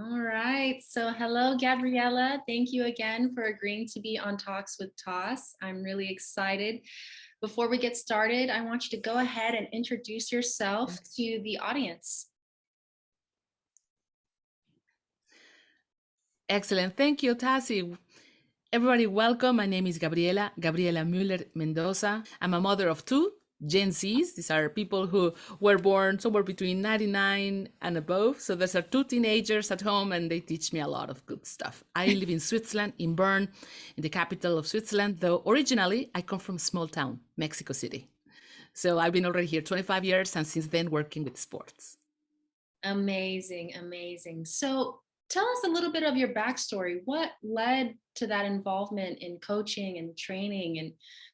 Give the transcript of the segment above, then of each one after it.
All right. So, hello, Gabriela. Thank you again for agreeing to be on Talks with Toss. I'm really excited. Before we get started, I want you to go ahead and introduce yourself to the audience. Excellent. Thank you, Tassi. Everybody, welcome. My name is Gabriela Mueller Mendoza. I'm a mother of two Gen Zs. These are people who were born somewhere between 99 and above. So there's are two teenagers at home, and they teach me a lot of good stuff. I live in Switzerland, in Bern, in the capital of Switzerland, though originally I come from a small town, Mexico City. So I've been already here 25 years, and since then working with sports. Amazing, amazing. So, tell us a little bit of your backstory. What led to that involvement in coaching and training and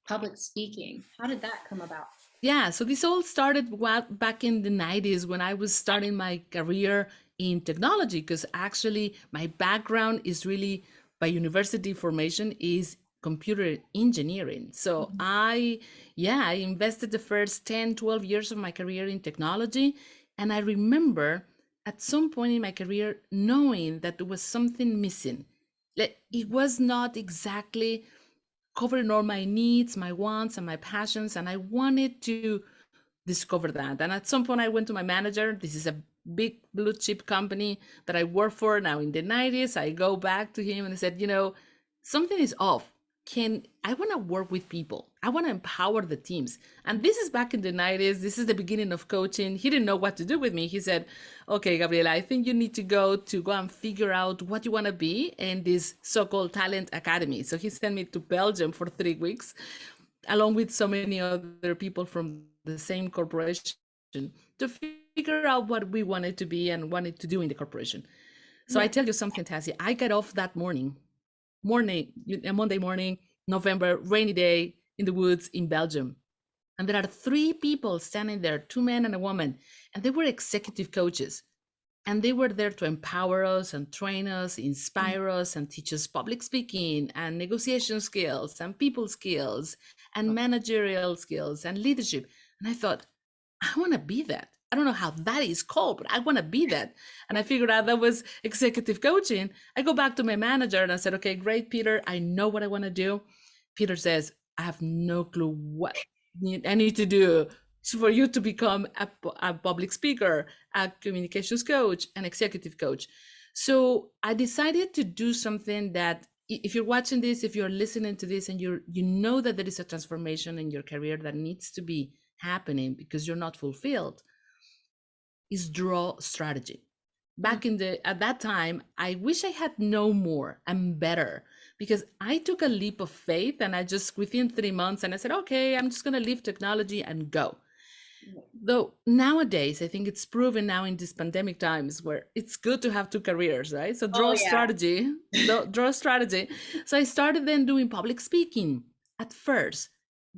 public speaking? How did that come about? Yeah, so this all started back in the 90s when I was starting my career in technology, because actually my background is really by university formation is computer engineering. So Mhm. I invested the first 10, 12 years of my career in technology. And I remember at some point in my career knowing that there was something missing. Like, it was not exactly covering all my needs, my wants, and my passions. And I wanted to discover that. And at some point, I went to my manager. This is a big blue chip company that I work for now in the 90s. I go back to him and I said, something is off. I want to work with people. I want to empower the teams. And this is back in the 90s. This is the beginning of coaching. He didn't know what to do with me. He said, okay, Gabriela, I think you need to go and figure out what you want to be in this so-called talent academy. So he sent me to Belgium for 3 weeks, along with so many other people from the same corporation, to figure out what we wanted to be and wanted to do in the corporation. So I Yeah. tell you something, Tassie, I got off that Monday morning, November, rainy day in the woods in Belgium. And there are three people standing there, two men and a woman, and they were executive coaches. And they were there to empower us and train us, inspire us, and teach us public speaking and negotiation skills and people skills and managerial skills and leadership. And I thought, I want to be that. I don't know how that is called, but I want to be that. And I figured out that was executive coaching. I go back to my manager and I said, okay, great, Peter. I know what I want to do. Peter says, I have no clue what I need to do for you to become a public speaker, a communications coach, an executive coach. So I decided to do something that, if you're watching this, if you're listening to this, and you know that there is a transformation in your career that needs to be happening because you're not fulfilled, is draw strategy. Back at that time, I wish I had known more and better, because I took a leap of faith and I just within 3 months and I said, okay, I'm just going to leave technology and go. Though nowadays, I think it's proven now in these pandemic times where it's good to have two careers, right? So Oh, draw yeah. strategy, draw strategy. So I started then doing public speaking at first,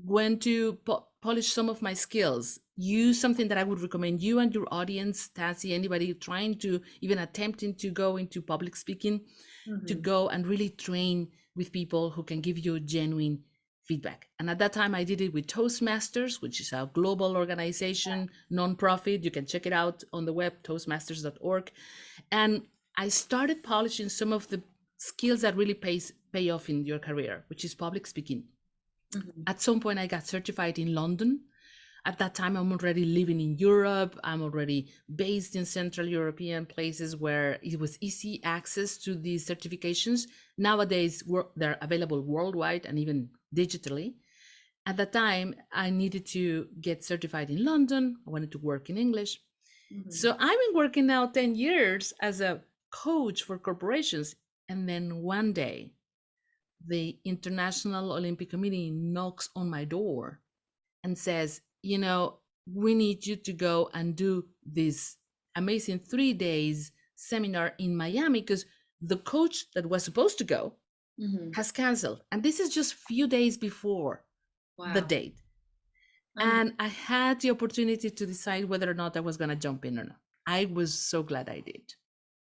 went to polish some of my skills, use something that I would recommend you and your audience, Tassie, anybody trying to even attempting to go into public speaking, to Mhm. go and really train with people who can give you genuine feedback. And at that time, I did it with Toastmasters, which is a global organization, nonprofit. You can check it out on the web, toastmasters.org. And I started polishing some of the skills that really pay off in your career, which is public speaking. Mhm. At some point, I got certified in London. At that time, I'm already living in Europe. I'm already based in Central European places where it was easy access to these certifications. Nowadays, they're available worldwide and even digitally. At that time, I needed to get certified in London. I wanted to work in English. Mhm. So I've been working now 10 years as a coach for corporations. And then one day, the International Olympic Committee knocks on my door and says, we need you to go and do this amazing 3 days seminar in Miami, because the coach that was supposed to go Mhm. has canceled. And this is just few days before the Wow. date. And I had the opportunity to decide whether or not I was going to jump in or not. I was so glad I did.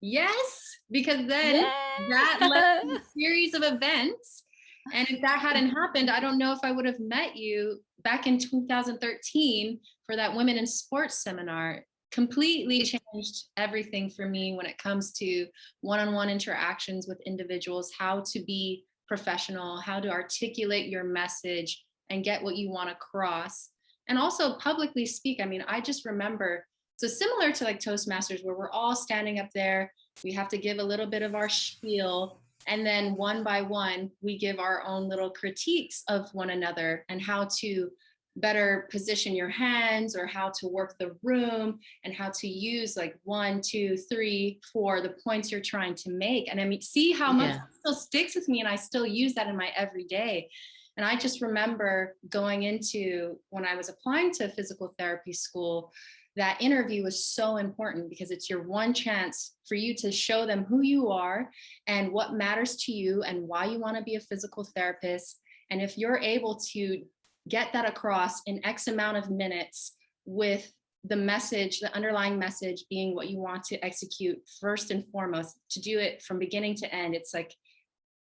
Yes, because then that led Yeah. to a series of events. And if that hadn't happened, I don't know if I would have met you back in 2013 for that Women in Sports seminar. completely changed everything for me when it comes to one-on-one interactions with individuals, how to be professional, how to articulate your message and get what you want across, and also publicly speak. I mean, I just remember, so similar to like Toastmasters, where we're all standing up there, we have to give a little bit of our spiel, and then one by one, we give our own little critiques of one another and how to better position your hands or how to work the room and how to use like 1, 2, 3, 4, the points you're trying to make. And I mean, see how much Yeah. it still sticks with me, and I still use that in my everyday. And I just remember going into, when I was applying to physical therapy school, that interview was so important because it's your one chance for you to show them who you are and what matters to you and why you want to be a physical therapist. And if you're able to get that across in X amount of minutes, with the message, the underlying message being what you want to execute first and foremost, to do it from beginning to end, it's like,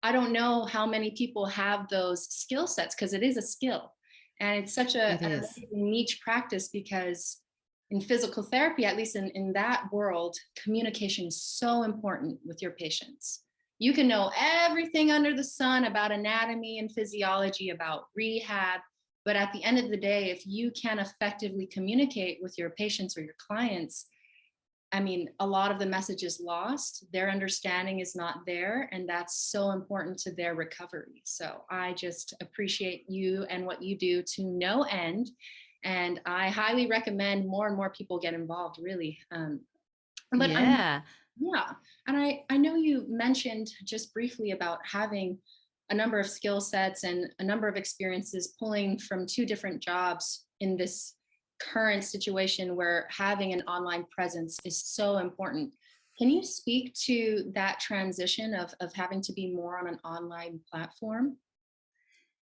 I don't know how many people have those skill sets, because it is a skill. And it's such It an is. amazing niche practice, because in physical therapy, at least in that world, communication is so important with your patients. You can know everything under the sun about anatomy and physiology, about rehab, but at the end of the day, if you can effectively communicate with your patients or your clients, I mean, a lot of the message is lost. Their understanding is not there, and that's so important to their recovery. So I just appreciate you and what you do to no end. And I highly recommend more and more people get involved, really. But I know, Yeah. yeah. And I know you mentioned just briefly about having a number of skill sets and a number of experiences pulling from 2 different jobs in this current situation where having an online presence is so important. Can you speak to that transition of having to be more on an online platform?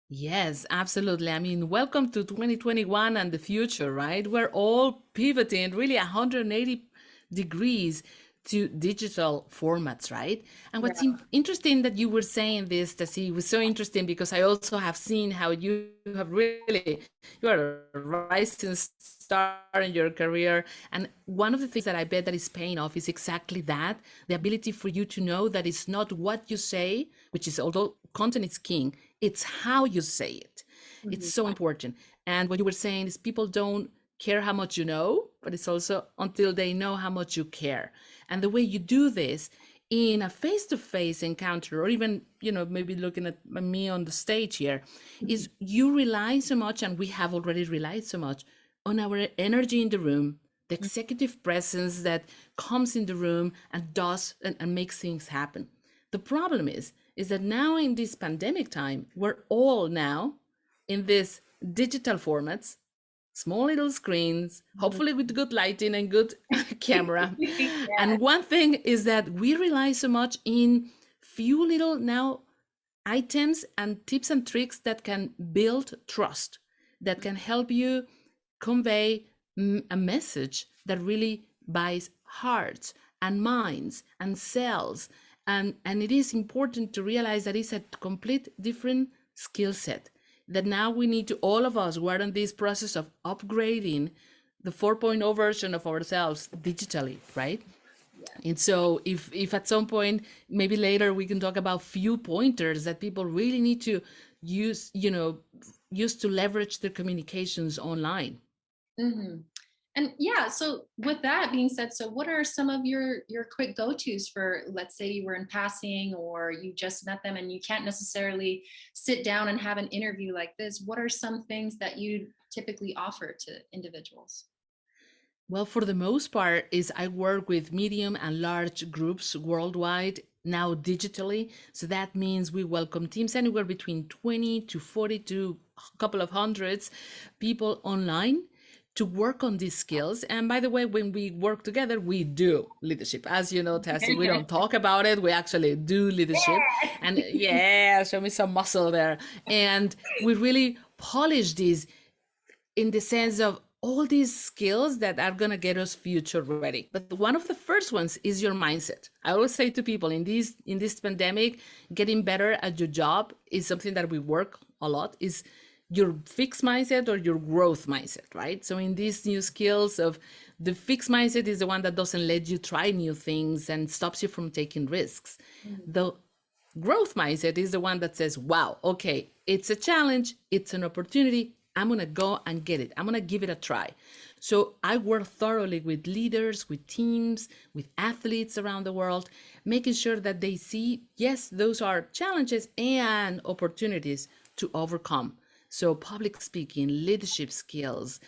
Yes, absolutely. I mean, welcome to 2021 and the future, right? We're all pivoting really 180 degrees to digital formats, right? And Yeah. what's interesting that you were saying this, Tassi, was so interesting because I also have seen how you have really, you are a rising star in your career. And one of the things that I bet that is paying off is exactly that, the ability for you to know that it's not what you say, which is, although content is king, it's how you say it. It's Mhm. so important. And what you were saying is people don't care how much you know, but it's also until they know how much you care. And the way you do this in a face-to-face encounter, or even, maybe looking at me on the stage here, is you rely so much, and we have already relied so much on our energy in the room, the executive presence that comes in the room and does and makes things happen. The problem is that now in this pandemic time, we're all now in these digital formats, small little screens, hopefully with good lighting and good camera. Yeah. And one thing is that we rely so much in few little now items and tips and tricks that can build trust, that can help you convey a message that really buys hearts and minds and cells. And it is important to realize that it's a complete different skill set, that now we need to, all of us, we're in this process of upgrading the 4.0 version of ourselves digitally, right? And so if at some point, maybe later, we can talk about few pointers that people really need to use, use to leverage their communications online. Hmm. And yeah, so with that being said, so what are some of your quick go-tos for, let's say you were in passing or you just met them and you can't necessarily sit down and have an interview like this? What are some things that you typically offer to individuals? Well, for the most part, is I work with medium and large groups worldwide now digitally. So that means we welcome teams anywhere between 20 to 40 to a couple of hundreds people online to work on these skills. And by the way, when we work together, we do leadership. As you know, Tassie, we don't talk about it, we actually do leadership. And yeah, show me some muscle there. And we really polish these in the sense of all these skills that are going to get us future ready. But one of the first ones is your mindset. I always say to people in this pandemic, getting better at your job is something that we work a lot, is your fixed mindset or your growth mindset, right? So in these new skills of the fixed mindset is the one that doesn't let you try new things and stops you from taking risks. Mm. The growth mindset is the one that says, wow, okay, it's a challenge, it's an opportunity. I'm going to go and get it. I'm going to give it a try. So I work thoroughly with leaders, with teams, with athletes around the world, making sure that they see, yes, those are challenges and opportunities to overcome. So public speaking, leadership skills,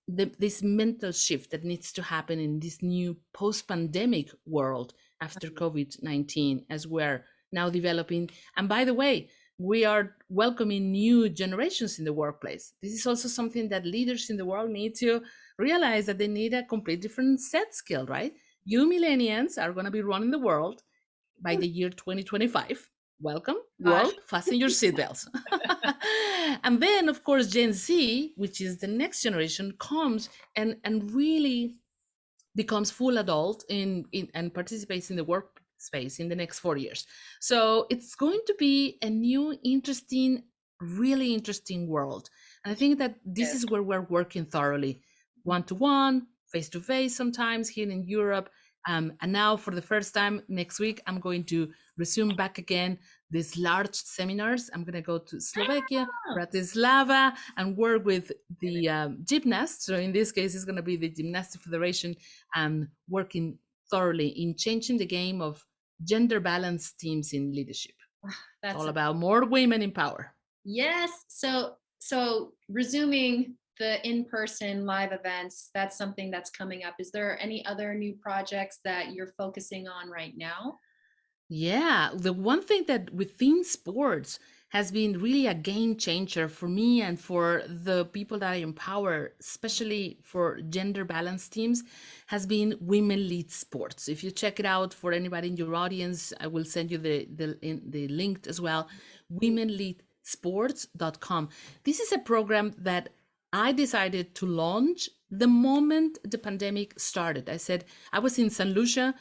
this mental shift that needs to happen in this new post-pandemic world after COVID-19 as we're now developing. And by the way, we are welcoming new generations in the workplace. This is also something that leaders in the world need to realize, that they need a complete different set skill, right? You millennials are going to be running the world by the year 2025. Welcome, Gosh. world, fasten your seatbelts. And then, of course, Gen Z, which is the next generation, comes and really becomes full adult in and participates in the workspace in the next 4 years. So it's going to be a new, interesting, really interesting world. And I think that this is where we're working thoroughly, one-to-one, face-to-face sometimes here in Europe. And now for the first time next week, I'm going to resume back again these large seminars. I'm going to go to Slovakia, Bratislava, and work with the gymnasts. So in this case, it's going to be the Gymnastic Federation, and working thoroughly in changing the game of gender balanced teams in leadership. It's That's all about more women in power. yes. So resuming the in-person live events, that's something that's coming up. Is there any other new projects that you're focusing on right now? Yeah, the one thing that within sports has been really a game changer for me and for the people that I empower, especially for gender balanced teams, has been Women Lead Sports. If you check it out, for anybody in your audience, I will send you the link as well. womenleadsports.com. This is a program that I decided to launch the moment the pandemic started. I said, I was in St. Lucia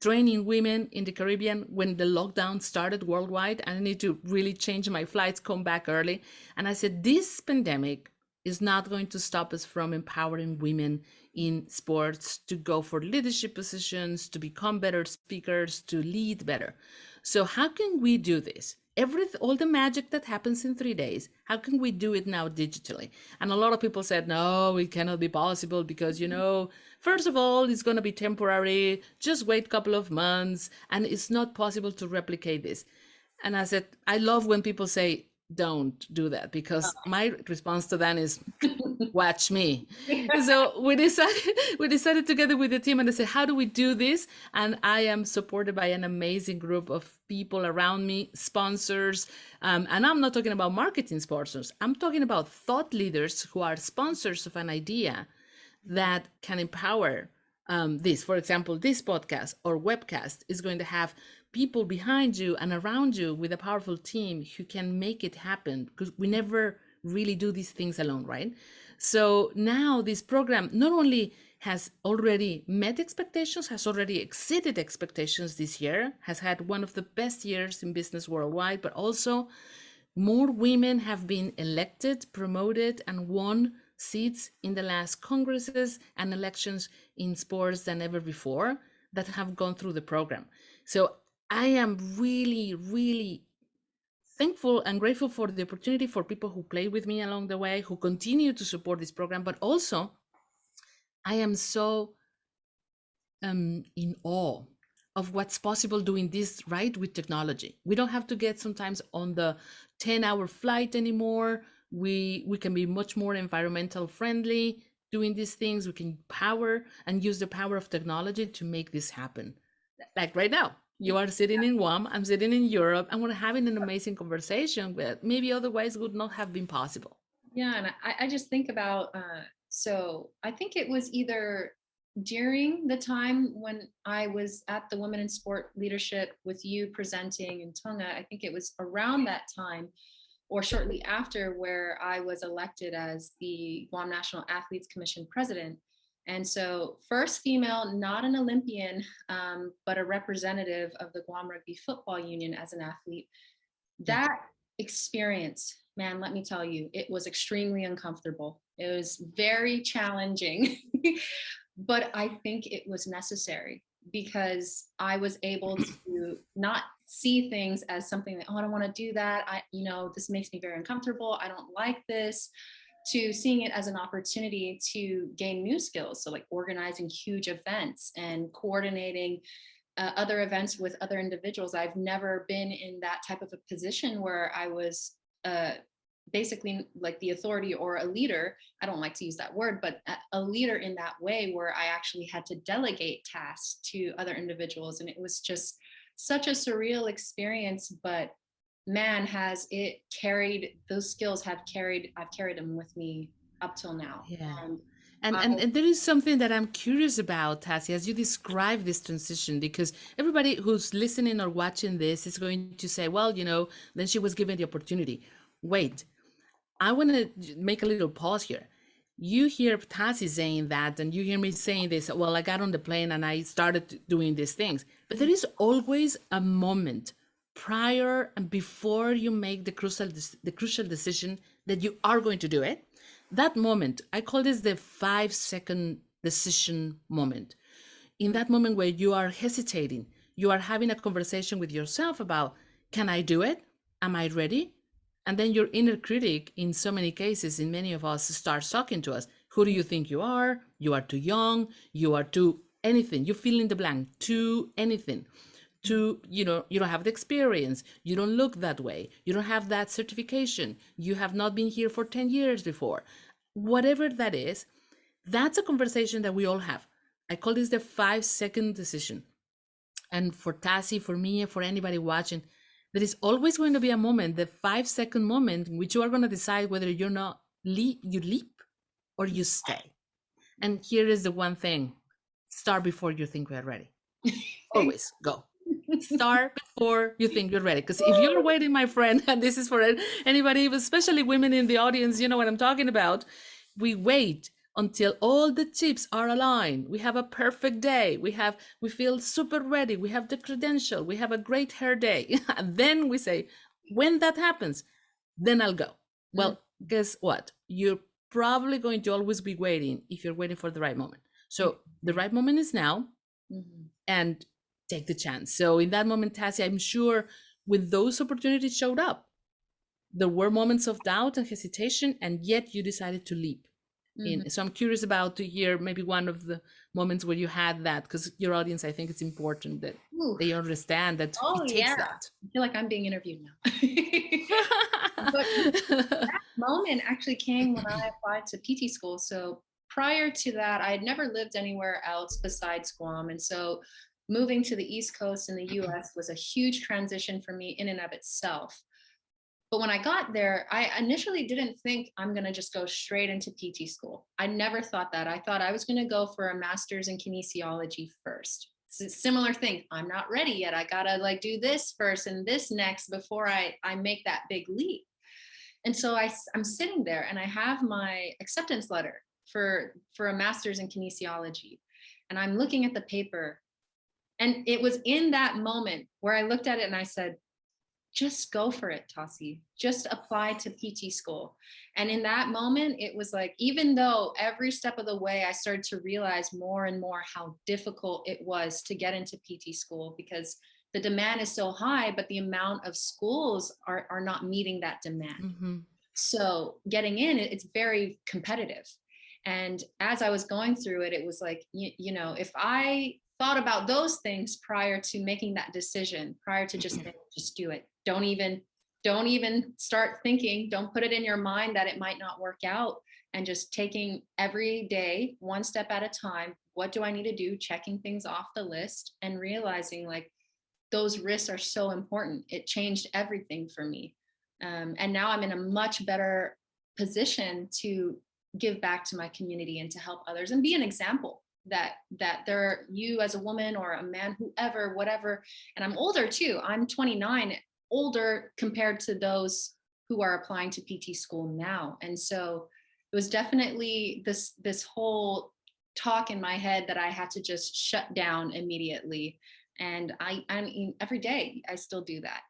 training women in the Caribbean when the lockdown started worldwide. I need to really change my flights, come back early. And I said, this pandemic is not going to stop us from empowering women in sports to go for leadership positions, to become better speakers, to lead better. So how can we do this? All the magic that happens in 3 days, how can we do it now digitally? And a lot of people said, no, it cannot be possible because, first of all, it's going to be temporary, just wait a couple of months, and it's not possible to replicate this. And I said, I love when people say, don't do that, because my response to that is, watch me. So we decided together with the team, and I said, how do we do this? And I am supported by an amazing group of people around me, sponsors. And I'm not talking about marketing sponsors. I'm talking about thought leaders who are sponsors of an idea that can empower this. For example, this podcast or webcast is going to have people behind you and around you with a powerful team who can make it happen, because we never really do these things alone, right? So now this program not only has already met expectations, has already exceeded expectations this year, has had one of the best years in business worldwide, but also more women have been elected, promoted, and won seats in the last congresses and elections in sports than ever before that have gone through the program. So I am really, really thankful and grateful for the opportunity, for people who play with me along the way, who continue to support this program, but also I am so in awe of what's possible doing this right with technology. We don't have to get sometimes on the 10-hour flight anymore. We can be much more environmental friendly doing these things. We can power and use the power of technology to make this happen. Like right now, you are sitting in Guam, I'm sitting in Europe, and we're having an amazing conversation that maybe otherwise would not have been possible. Yeah, and I just think about so I think it was either during the time when I was at the Women in Sport Leadership with you presenting in Tonga. I think it was around that time or shortly after where I was elected as the Guam National Athletes Commission president. And so, first female, not an Olympian, but a representative of the Guam Rugby Football Union as an athlete. That experience man, let me tell you, it was extremely uncomfortable. It was very challenging, but I think it was necessary because I was able to not see things as something that, oh, I don't want to do that. This makes me very uncomfortable. I don't like this, to seeing it as an opportunity to gain new skills. So like organizing huge events and coordinating other events with other individuals. I've never been in that type of a position where I was uh, basically like the authority or a leader. I don't like to use that word, but a leader in that way where I actually had to delegate tasks to other individuals. And it was just such a surreal experience, but man, has it carried, those skills I've carried them with me up till now. Yeah. And And, I, and there is something that I'm curious about, Tassie, as you describe this transition, because everybody who's listening or watching this is going to say, well, then she was given the opportunity. Wait, I want to make a little pause here. You hear Tassie saying that, and you hear me saying this, well, I got on the plane and I started doing these things. But there is always a moment prior and before you make the crucial decision that you are going to do it. That moment, I call this the 5-second decision moment. In that moment where you are hesitating, you are having a conversation with yourself about, can I do it? Am I ready? And then your inner critic, in so many cases, in many of us, starts talking to us. Who do you think you are? You are too young. You are too anything. You fill in the blank, too anything. To, you don't have the experience. You don't look that way. You don't have that certification. You have not been here for 10 years before. Whatever that is, that's a conversation that we all have. I call this the 5-second decision. And for Tassie, for me, for anybody watching, there is always going to be a moment, the 5-second moment, in which you are going to decide whether you leap or you stay. And here is the one thing: start before you think we are ready. Always go. Start before you think you're ready. Because if you're waiting, my friend, and this is for anybody, especially women in the audience, you know what I'm talking about. We wait until all the chips are aligned. We have a perfect day. We feel super ready. We have the credential. We have a great hair day. And then we say, when that happens, then I'll go. Well, guess what? You're probably going to always be waiting if you're waiting for the right moment. So the right moment is now, and take the chance. So in that moment, Tassie, I'm sure when those opportunities showed up, there were moments of doubt and hesitation, and yet you decided to leap. So I'm curious about to hear maybe one of the moments where you had that, because your audience, I think it's important that they understand that it takes that. I feel like I'm being interviewed now. But that moment actually came when I applied to PT school. So prior to that, I had never lived anywhere else besides Guam. And so moving to the East Coast in the US was a huge transition for me in and of itself. But when I got there, I initially didn't think I'm going to just go straight into PT school. I never thought that. I thought I was going to go for a master's in kinesiology first. It's a similar thing. I'm not ready yet. I got to like do this first and this next before I make that big leap. And so I'm sitting there and I have my acceptance letter for a master's in kinesiology. And I'm looking at the paper. And it was in that moment where I looked at it and I said, just go for it, Tassie. Just apply to PT school. And in that moment, it was like, even though every step of the way, I started to realize more and more how difficult it was to get into PT school, because the demand is so high, but the amount of schools are not meeting that demand. So getting in, it's very competitive. And as I was going through it, it was like, if I thought about those things prior to making that decision, prior to just saying, just do it. Don't even start thinking, don't put it in your mind that it might not work out, and just taking every day one step at a time. What do I need to do? Checking things off the list and realizing like those risks are so important. It changed everything for me. And now I'm in a much better position to give back to my community and to help others and be an example that there, you as a woman or a man, whoever, whatever. And I'm older too. I'm 29, older compared to those who are applying to PT school now. And so it was definitely this whole talk in my head that I had to just shut down immediately. And I mean, every day I still do that.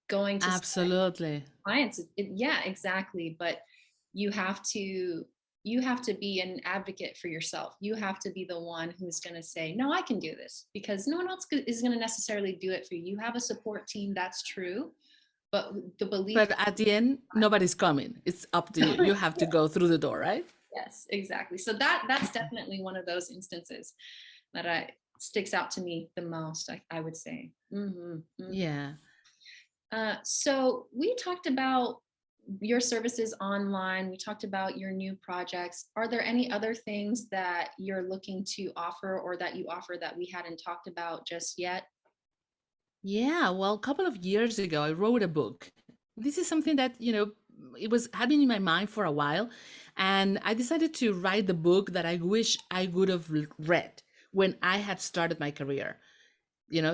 going to Absolutely. clients. Yeah, exactly. But you have to you have to be an advocate for yourself. You have to be the one who's going to say, "No, I can do this," because no one else is going to necessarily do it for you. You have a support team, that's true, but the belief. But at the end, nobody's coming. It's up to you. You have to go through the door, right? Yes, exactly. So that's definitely one of those instances that sticks out to me the most. I would say. Yeah. So we talked about your services online. We talked about your new projects. Are there any other things that you're looking to offer or that you offer that we hadn't talked about just yet? Yeah, well, a couple of years ago, I wrote a book. This is something that, it was had been in my mind for a while. And I decided to write the book that I wish I would have read when I had started my career.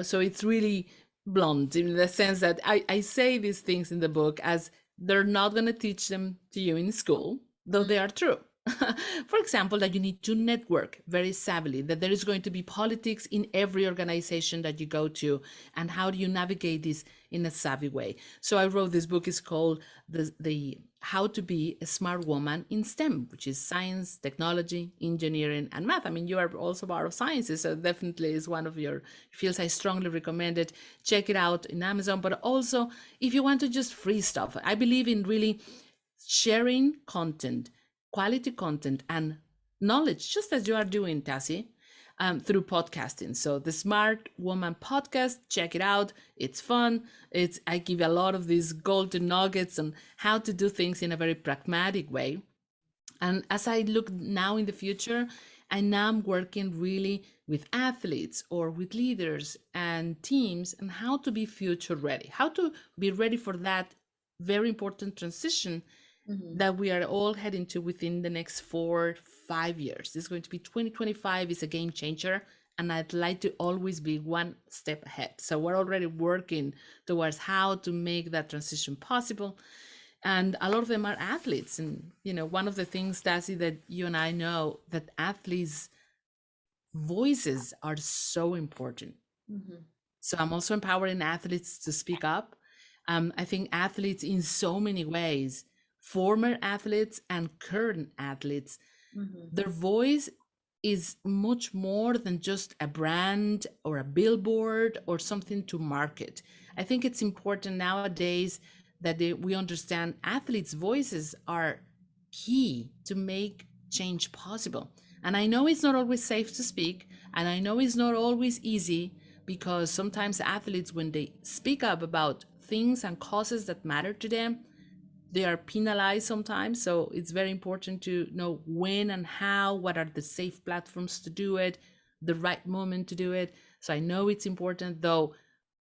So it's really blunt in the sense that I say these things in the book as they're not going to teach them to you in school, though they are true. For example, that you need to network very savvily, that there is going to be politics in every organization that you go to, and how do you navigate this in a savvy way. So I wrote this book. Is called the How to Be a Smart Woman in STEM, which is science, technology, engineering, and math. I mean, you are also part of sciences, so definitely is one of your fields. I strongly recommend it. Check it out in Amazon, but also if you want to just free stuff, I believe in really sharing content, quality content, and knowledge, just as you are doing, Tassie, through podcasting. So the Smart Woman podcast, check it out. It's fun. I give a lot of these golden nuggets on how to do things in a very pragmatic way. And as I look now in the future, I now am working really with athletes or with leaders and teams and how to be future ready, how to be ready for that very important transition Mhm. that we are all heading to within the next 4 5 years. This is going to be 2025 is a game changer, and I'd like to always be one step ahead. So we're already working towards how to make that transition possible. And a lot of them are athletes. And, one of the things, Tassie, that you and I know, that athletes' voices are so important. Mhm. So I'm also empowering athletes to speak up. I think athletes in so many ways, former athletes and current athletes, Mhm. their voice is much more than just a brand or a billboard or something to market. I think it's important nowadays that we understand athletes' voices are key to make change possible. And I know it's not always safe to speak, and I know it's not always easy, because sometimes athletes, when they speak up about things and causes that matter to them, they are penalized sometimes. So it's very important to know when and how, what are the safe platforms to do it, the right moment to do it. So I know it's important, though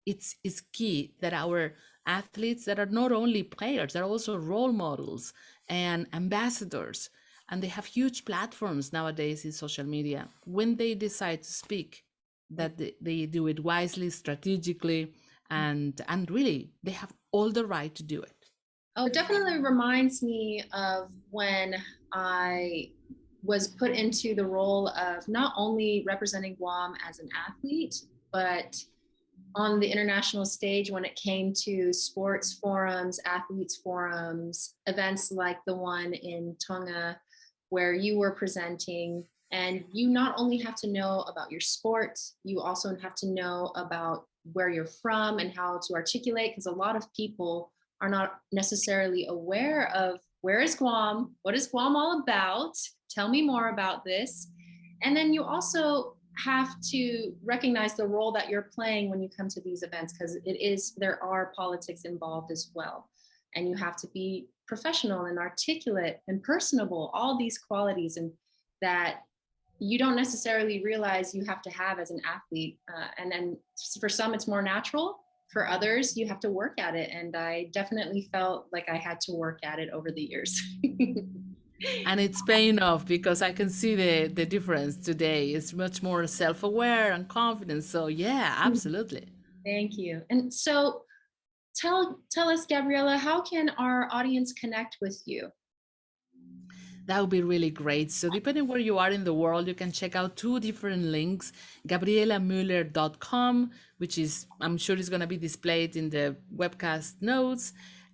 it's key that our athletes that are not only players, they're also role models and ambassadors, and they have huge platforms nowadays in social media. When they decide to speak, that they do it wisely, strategically, and really they have all the right to do it. Oh, it definitely reminds me of when I was put into the role of not only representing Guam as an athlete, but on the international stage when it came to sports forums, athletes forums, events like the one in Tonga where you were presenting. And you not only have to know about your sport, you also have to know about where you're from and how to articulate, because a lot of people are not necessarily aware of where is Guam, what is Guam all about, tell me more about this. And then you also have to recognize the role that you're playing when you come to these events, because there are politics involved as well, and you have to be professional and articulate and personable, all these qualities, and that you don't necessarily realize you have to have as an athlete. And then for some it's more natural, for others you have to work at it, and I definitely felt like I had to work at it over the years. And it's paying off, because I can see the difference today. It's much more self-aware and confident. So yeah, absolutely. Thank you. And so tell us, Gabriela, how can our audience connect with you? That would be really great. So depending where you are in the world, you can check out two different links, gabrielamueller.com, which is, I'm sure is going to be displayed in the webcast notes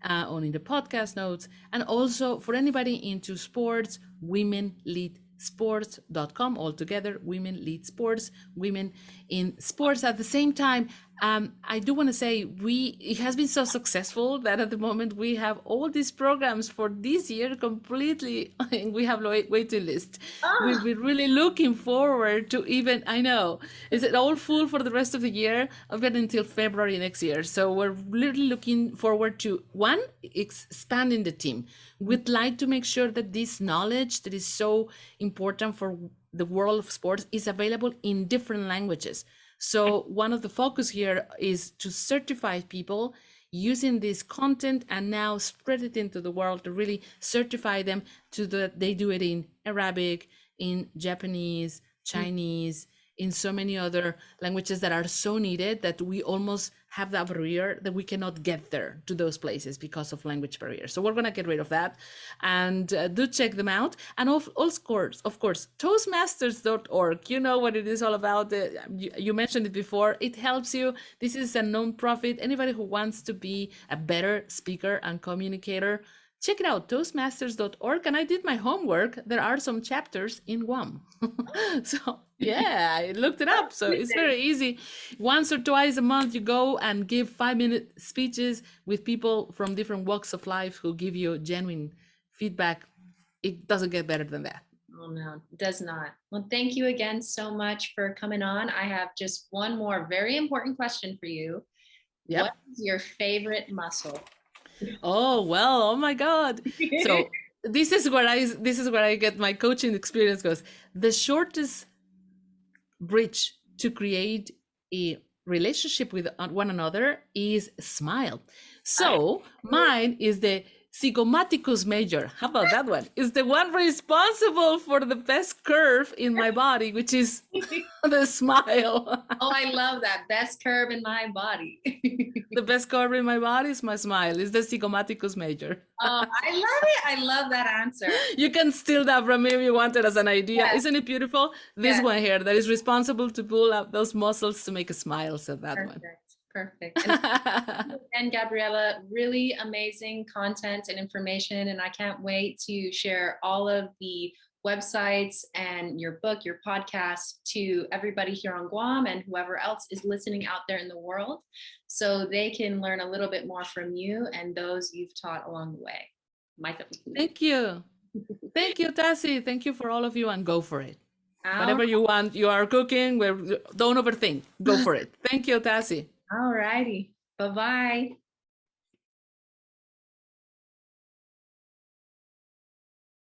or in the podcast notes. And also for anybody into sports, womenleadsports.com, all together, women lead sports, women in sports. At the same time, I do want to say it has been so successful that at the moment we have all these programs for this year completely, we have waiting list. Oh, We're really looking forward to even, I know, is it all full for the rest of the year? I've got until February next year. So we're really looking forward to, one, expanding the team. We'd like to make sure that this knowledge that is so important for the world of sports is available in different languages. So one of the focus here is to certify people using this content and now spread it into the world to really certify them to that they do it in Arabic, in Japanese, Chinese, in so many other languages that are so needed that we almost have that barrier that we cannot get there to those places because of language barriers. So we're going to get rid of that, and do check them out. And of course, toastmasters.org, you know what it is all about. You mentioned it before. It helps you. This is a non-profit. Anybody who wants to be a better speaker and communicator, check it out, toastmasters.org. And I did my homework. There are some chapters in Guam. So yeah, I looked it up. So it's very easy. Once or twice a month, you go and give 5-minute speeches with people from different walks of life who give you genuine feedback. It doesn't get better than that. oh no, it does not. Well, thank you again so much for coming on. I have just one more very important question for you. Yep. What is your favorite muscle? Oh, well, oh my God. So this is where I get my coaching experience goes. The shortest bridge to create a relationship with one another is smile. So mine is the zygomaticus major. How about that one? Is the one responsible for the best curve in my body, which is the smile. Oh, I love that. Best curve in my body. The best curve in my body is my smile. Is the zygomaticus major. Oh, I love it. I love that answer. You can steal that from me if you want it as an idea. Yes. Isn't it beautiful? This Yes. one here that is responsible to pull up those muscles to make a smile. So that Perfect. one. Perfect. And Gabriela, really amazing content and information. And I can't wait to share all of the websites and your book, your podcast to everybody here on Guam and whoever else is listening out there in the world, so they can learn a little bit more from you and those you've taught along the way. Thank you. Thank you, Tassie. Thank you for all of you, and go for it. Whatever right. you want, you are cooking, don't overthink. Go for it. Thank you, Tassie. All righty. Bye-bye.